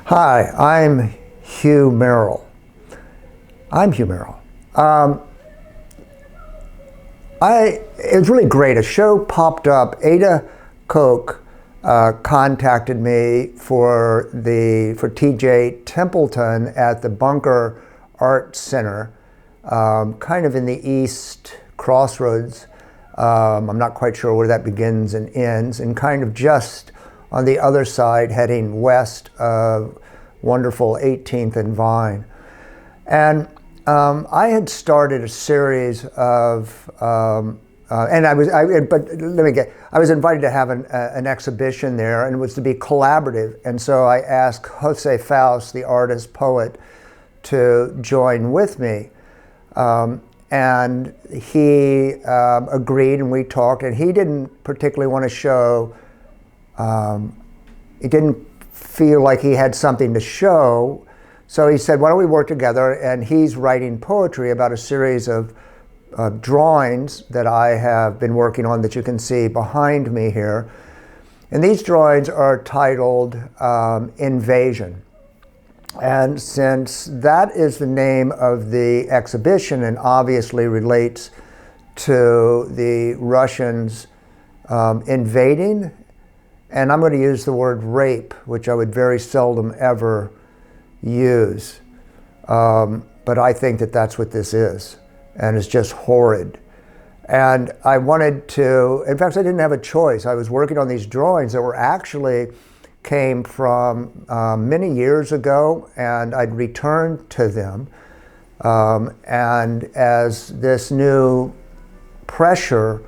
Hi, I'm Hugh Merrill. I'm Hugh Merrill. It was really great. A show popped up. Ada Koch contacted me for TJ Templeton at the Bunker Art Center, kind of in the East Crossroads. I'm not quite sure where that begins and ends, and kind of just on the other side, heading west of wonderful 18th and Vine. And I had started a series of, I was invited to have an exhibition there, and it was to be collaborative. And so I asked Jose Faust, the artist, poet, to join with me. And he agreed, and we talked, and he didn't particularly want to show, he didn't feel like he had something to show. So he said, why don't we work together? And he's writing poetry about a series of drawings that I have been working on that you can see behind me here. And these drawings are titled Invasion. And since that is the name of the exhibition and obviously relates to the Russians invading, and I'm going to use the word rape, which I would very seldom ever use. But I think that that's what this is, and it's just horrid. And I wanted to, in fact, I didn't have a choice. I was working on these drawings that were actually came from many years ago, and I'd returned to them. And as this new pressure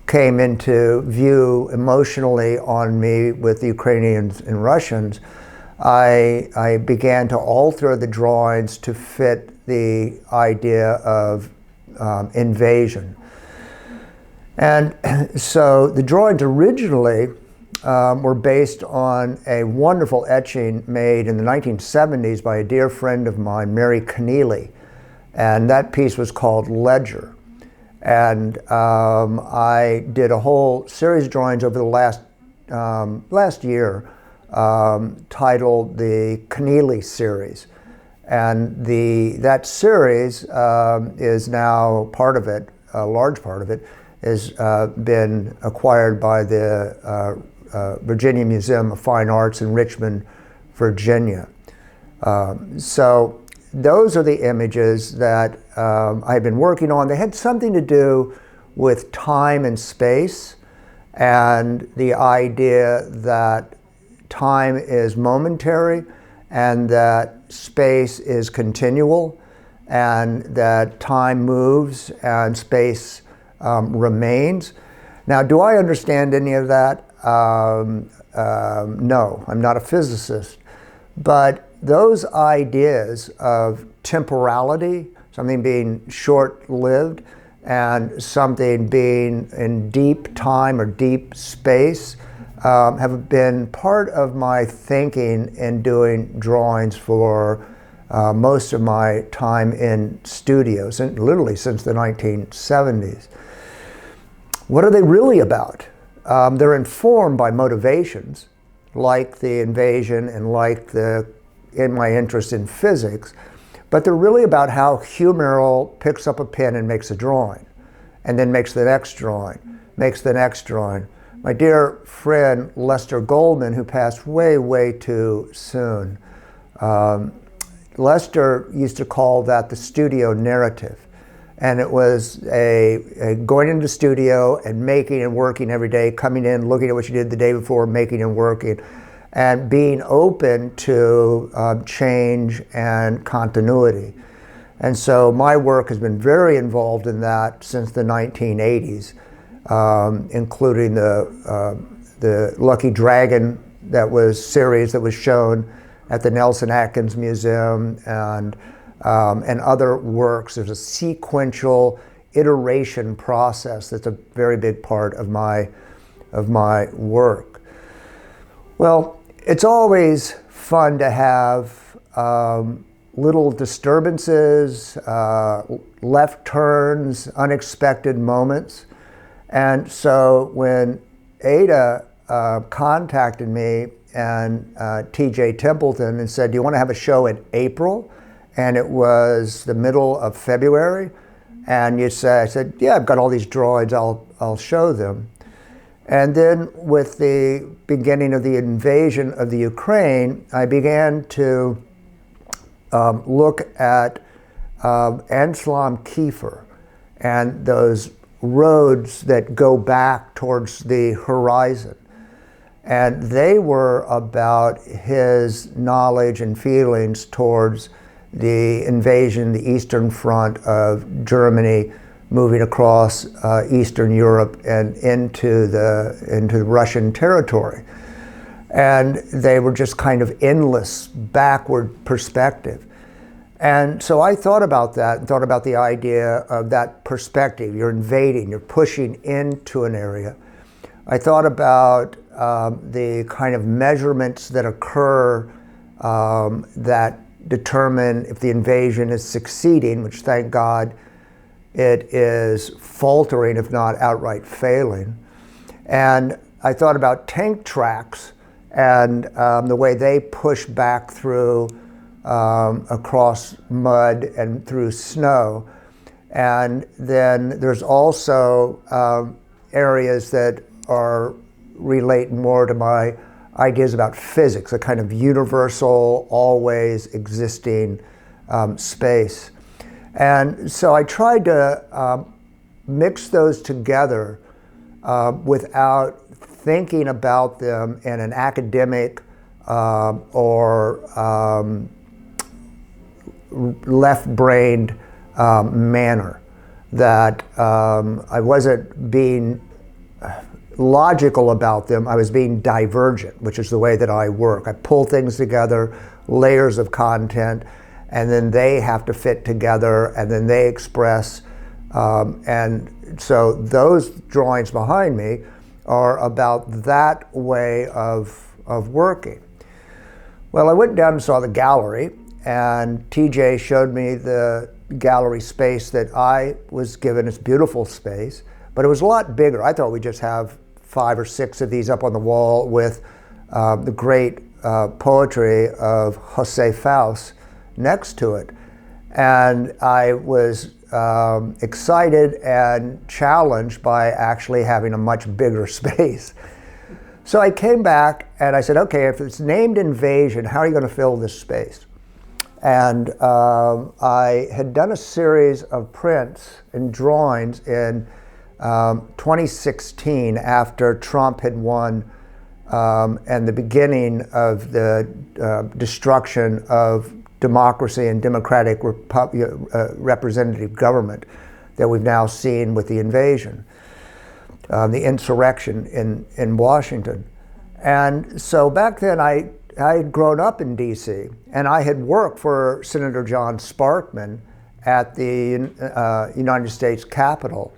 came into view emotionally on me with the Ukrainians and Russians, I began to alter the drawings to fit the idea of invasion. And so the drawings originally were based on a wonderful etching made in the 1970s by a dear friend of mine, Mary Keneally. And that piece was called Ledger. And I did a whole series of drawings over the last year titled the Keneally series. And that series is now part of it, a large part of it, has been acquired by the Virginia Museum of Fine Arts in Richmond, Virginia. So those are the images that I've been working on. They had something to do with time and space, and the idea that time is momentary and that space is continual, and that time moves and space remains. Now, do I understand any of that? No, I'm not a physicist. But those ideas of temporality, something being short-lived, and something being in deep time or deep space, have been part of my thinking in doing drawings for most of my time in studios, and literally since the 1970s. What are they really about? They're informed by motivations, like the invasion and like in my interest in physics, but they're really about how Hugh Merrill picks up a pen and makes a drawing, and then makes the next drawing, makes the next drawing. My dear friend Lester Goldman, who passed way, way too soon, Lester used to call that the studio narrative. And it was a going into the studio and making and working every day, coming in, looking at what you did the day before, making and working, and being open to change and continuity. And so my work has been very involved in that since the 1980s, including the Lucky Dragon series that was shown at the Nelson Atkins Museum, and other works. There's a sequential iteration process that's a very big part of my work. Well, it's always fun to have little disturbances, left turns, unexpected moments. And so when Ada contacted me and T.J. Templeton and said, "Do you want to have a show in April?" And it was the middle of February. And I said, "Yeah, I've got all these drawings, I'll show them." And then with the beginning of the invasion of the Ukraine, I began to look at Anselm Kiefer and those roads that go back towards the horizon. And they were about his knowledge and feelings towards the invasion, the Eastern Front of Germany, moving across Eastern Europe and into the Russian territory. And they were just kind of endless backward perspective. And so I thought about that and thought about the idea of that perspective. You're invading, you're pushing into an area. I thought about the kind of measurements that occur that determine if the invasion is succeeding, which thank God it is faltering, if not outright failing. And I thought about tank tracks and the way they push back through across mud and through snow. And then there's also areas that relate more to my ideas about physics, a kind of universal, always existing space. And so I tried to mix those together without thinking about them in an academic or left-brained manner, that I wasn't being logical about them, I was being divergent, which is the way that I work. I pull things together, layers of content, and then they have to fit together, and then they express. And so those drawings behind me are about that way of working. Well, I went down and saw the gallery, and TJ showed me the gallery space that I was given. It's beautiful space, but it was a lot bigger. I thought we'd just have 5 or 6 of these up on the wall with the great poetry of Jose Faust next to it. And I was excited and challenged by actually having a much bigger space. So I came back and I said, okay, if it's named Invasion, how are you going to fill this space? And I had done a series of prints and drawings in 2016 after Trump had won and the beginning of the destruction of democracy and democratic representative government that we've now seen with the invasion, the insurrection in Washington. And so back then I had grown up in DC, and I had worked for Senator John Sparkman at the United States Capitol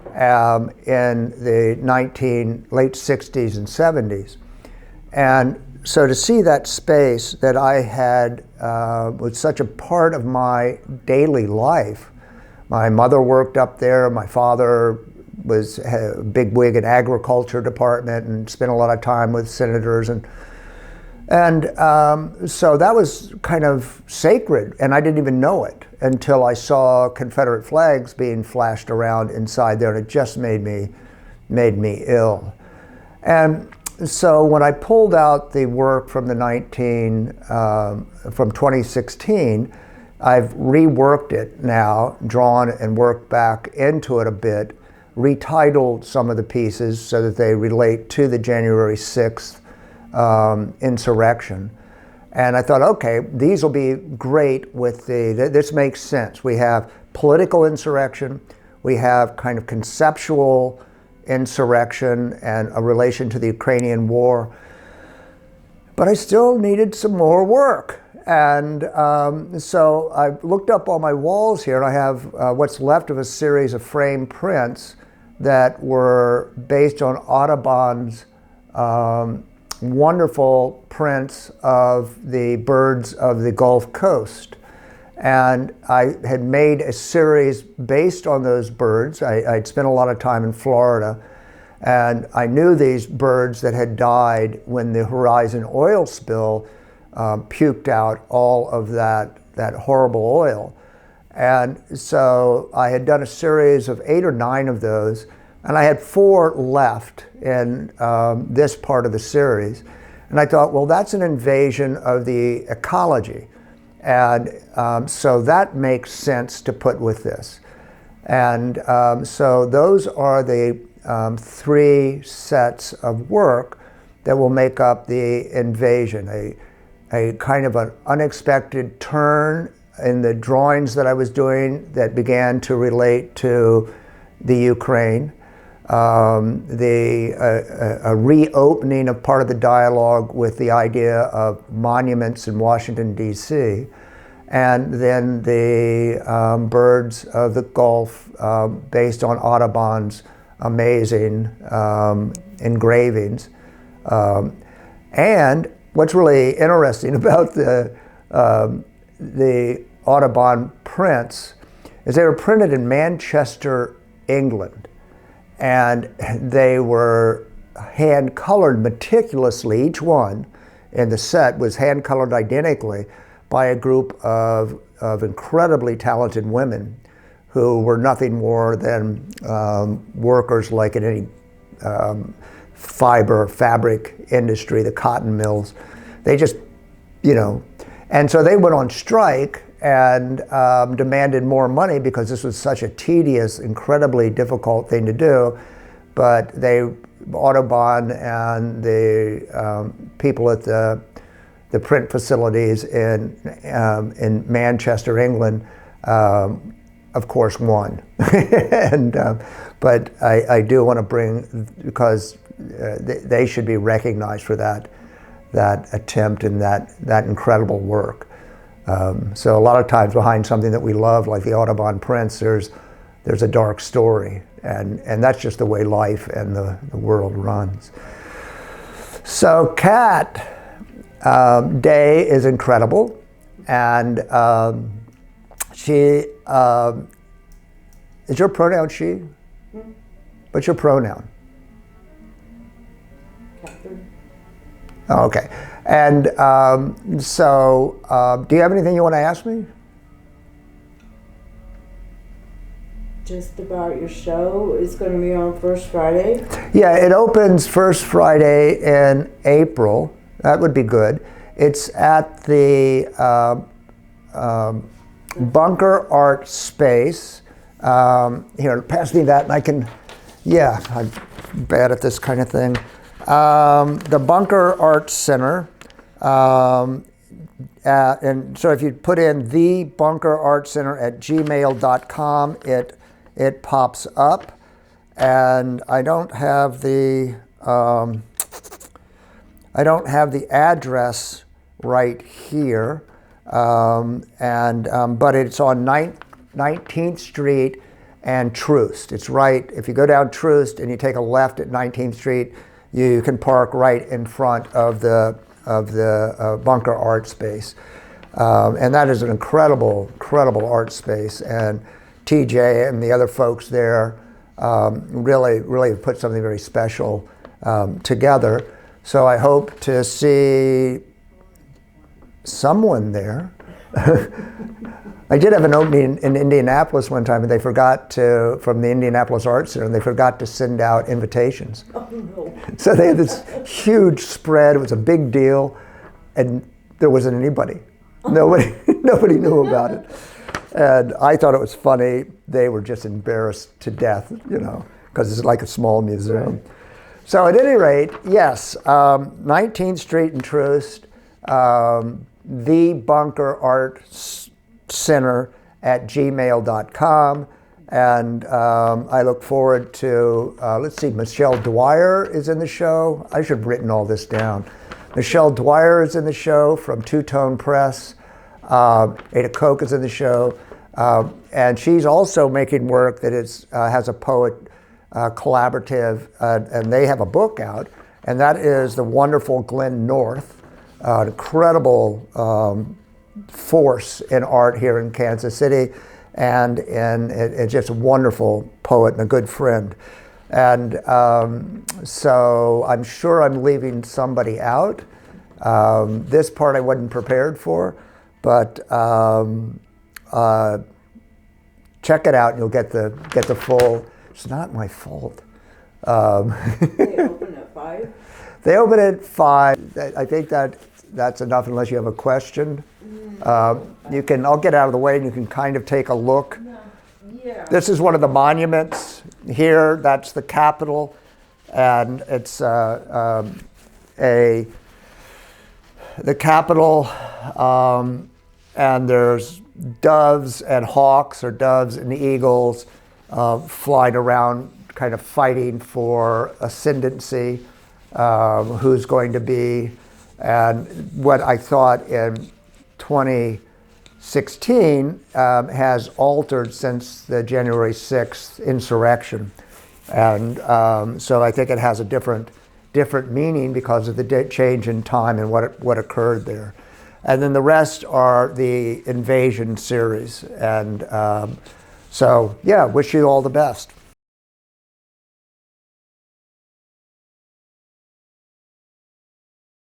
in the late 60s and 70s. And so to see that space that I had was such a part of my daily life. My mother worked up there, my father was a big wig in agriculture department and spent a lot of time with senators, and so that was kind of sacred, and I didn't even know it until I saw Confederate flags being flashed around inside there, and it just made me ill. And so when I pulled out the work from from 2016, I've reworked it now, drawn and worked back into it a bit, retitled some of the pieces so that they relate to the January 6th insurrection. And I thought, okay, these will be great with this makes sense. We have political insurrection, we have kind of conceptual insurrection and a relation to the Ukrainian war, but I still needed some more work. And so I looked up on my walls here, and I have what's left of a series of framed prints that were based on Audubon's wonderful prints of the birds of the Gulf Coast. And I had made a series based on those birds. I'd spent a lot of time in Florida, And I knew these birds that had died when the Horizon oil spill puked out all of that horrible oil. And so I had done a series of 8 or 9 of those, and I had 4 left in this part of the series. And I thought, well, that's an invasion of the ecology. And so that makes sense to put with this. And so those are the 3 sets of work that will make up the invasion, a kind of an unexpected turn in the drawings that I was doing that began to relate to the Ukraine, a reopening of part of the dialogue with the idea of monuments in Washington, D.C., and then the birds of the Gulf based on Audubon's amazing engravings. And what's really interesting about the Audubon prints is they were printed in Manchester, England, and they were hand colored meticulously. Each one in the set was hand colored identically by a group of incredibly talented women who were nothing more than workers like in any fabric industry, the cotton mills. They just, and so they went on strike and demanded more money because this was such a tedious, incredibly difficult thing to do. But Audubon and the people at the print facilities in Manchester, England, of course, won. But I do want to bring, because they should be recognized for that attempt and that incredible work. So a lot of times behind something that we love, like the Audubon prints, there's a dark story, and that's just the way life and the world runs. So Kat Day is incredible, and she is your pronoun she? What's your pronoun? Catherine. Oh, okay. And so do you have anything you want to ask me? Just about your show. It's going to be on first Friday? Yeah, it opens first Friday in April. That would be good. It's at the Bunker Art Space. Here, pass me that and I can, I'm bad at this kind of thing. The Bunker Art Center. And so if you put in thebunkerartcenter@gmail.com, it pops up. And I don't have the address right here, but it's on 19th Street and Troost. It's right, if you go down Troost and you take a left at 19th Street, you can park right in front of the Bunker Art Space. And that is an incredible art space. And TJ and the other folks there really have put something very special together. So I hope to see someone there. I did have an opening in Indianapolis one time, and they forgot to, from the Indianapolis Art Center, and they forgot to send out invitations. Oh, no. So they had this huge spread. It was a big deal, and there wasn't anybody. Nobody knew about it. And I thought it was funny. They were just embarrassed to death, because it's like a small museum. Right. So at any rate, yes, 19th Street and Troost, the Bunker Art Center @gmail.com, and I look forward to, let's see, Michelle Dwyer is in the show. I should have written all this down. Michelle Dwyer is in the show from Two Tone Press. Ada Koch is in the show, and she's also making work that has a poet collaborative, and they have a book out, and that is the wonderful Glenn North, an incredible force in art here in Kansas City, and it's just a wonderful poet and a good friend. And so I'm sure I'm leaving somebody out. This part I wasn't prepared for, but check it out and you'll get the full. It's not my fault. They open at 5? They open at 5. I think that's enough unless you have a question. I'll get out of the way and you can kind of take a look. Yeah. This is one of the monuments here. That's the Capitol, and it's the Capitol, and there's doves and hawks, or doves and eagles, flying around, kind of fighting for ascendancy, who's going to be, and what I thought in 2016 has altered since the January 6th insurrection. And so I think it has a different meaning because of the change in time and what occurred there. And then the rest are the invasion series. And so, yeah, wish you all the best.